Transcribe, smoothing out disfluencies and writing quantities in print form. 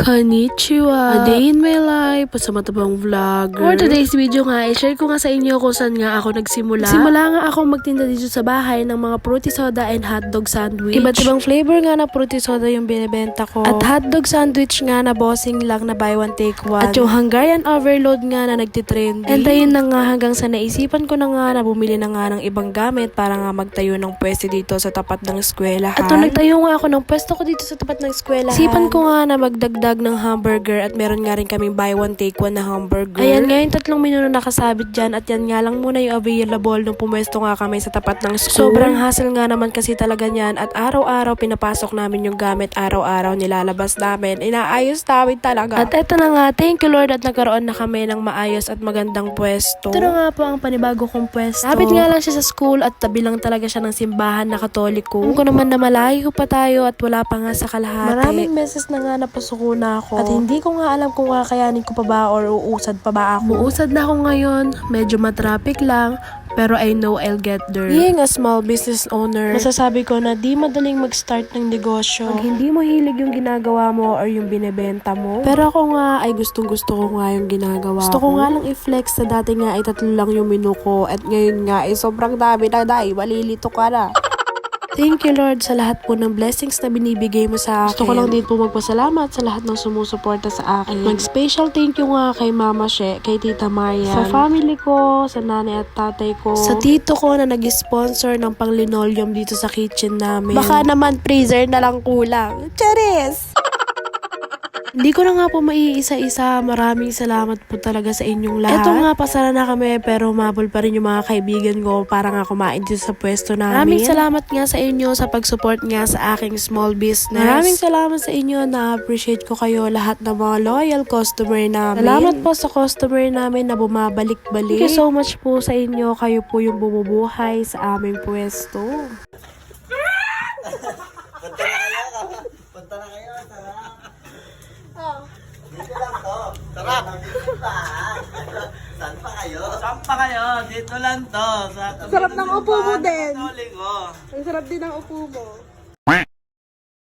Konnichiwa! A day in my life, pasamatabang vlogger. For today's video nga, i-share ko nga sa inyo kung saan nga ako nagsimula. Simula nga ako magtinda dito sa bahay ng mga fruity soda and hotdog sandwich. Iba't ibang flavor nga na fruity soda yung binibenta ko. At hotdog sandwich nga na bossing lang na buy one take one. At yung Hungarian overload nga na nagtitrending. And ayun na nga hanggang sa naisipan ko na nga na bumili na nga ng ibang gamit para nga magtayo ng pwesto dito sa tapat ng eskwelahan. At nung nagtayo nga ako ng pwesto ko dito sa tapat ng eskwelahan, isipan ko nga na magdagdag ng hamburger at meron nga rin kaming buy one take one na hamburger. Ayan nga yung 3 menu na nakasabit dyan at yan nga lang muna yung available nung pumwesto nga kami sa tapat ng school. Sobrang hassle nga naman kasi talaga niyan at araw-araw pinapasok namin yung gamit, araw-araw nilalabas namin, inaayos namin talaga. At eto na nga, thank you Lord at nagkaroon na kami ng maayos at magandang pwesto. Ito na nga po ang panibago kong pwesto. Lapit nga lang siya sa school at tabi lang talaga siya ng simbahan na Katoliko. Kung naman na malayo pa tayo at wala pa nga sa kalahati. Maraming beses na nga napasuko na ako. At hindi ko nga alam kung kakayanin ko pa ba or uusad pa ba ako. Uusad na ako ngayon, medyo matraffic lang, pero I know I'll get there. Being a small business owner, masasabi ko na di madaling mag-start ng negosyo. Pag hindi mo hilig yung ginagawa mo or yung binebenta mo. Pero ako nga ay gustong-gusto ko nga yung ginagawa ko. Gusto ko nga lang i-flex na dati nga ay 3 lang yung menu ko at ngayon nga ay sobrang dami na dahil malilito ka na. Thank you Lord sa lahat po ng blessings na binibigay mo sa akin. Gusto ko lang din po magpasalamat sa lahat ng sumusuporta sa akin. Mag-special thank you nga kay Mama She, kay Tita Marian, sa family ko, sa nanay at tatay ko, sa tito ko na nag-sponsor ng pang-linoleum dito sa kitchen namin. Baka naman freezer na lang kulang. Charis! Hindi ko na nga po maiisa-isa. Maraming salamat po talaga sa inyong lahat. Eto nga, pasara na kami pero humabol pa rin yung mga kaibigan ko para nga kumain dito sa pwesto namin. Maraming salamat nga sa inyo sa pag-support nga sa aking small business. Maraming salamat sa inyo, na-appreciate ko kayo lahat ng mga loyal customer namin. Salamat po sa customer namin na bumabalik-balik. Thank you so much po sa inyo. Kayo po yung bumubuhay sa aming pwesto. Punta na kayo, sarap. Dito lang to. Sarap. Dito pa. Saan pa kayo? Saan pa kayo? Dito lang to. Sarap ng upo mo din. Ang Ang sarap din ng upo mo.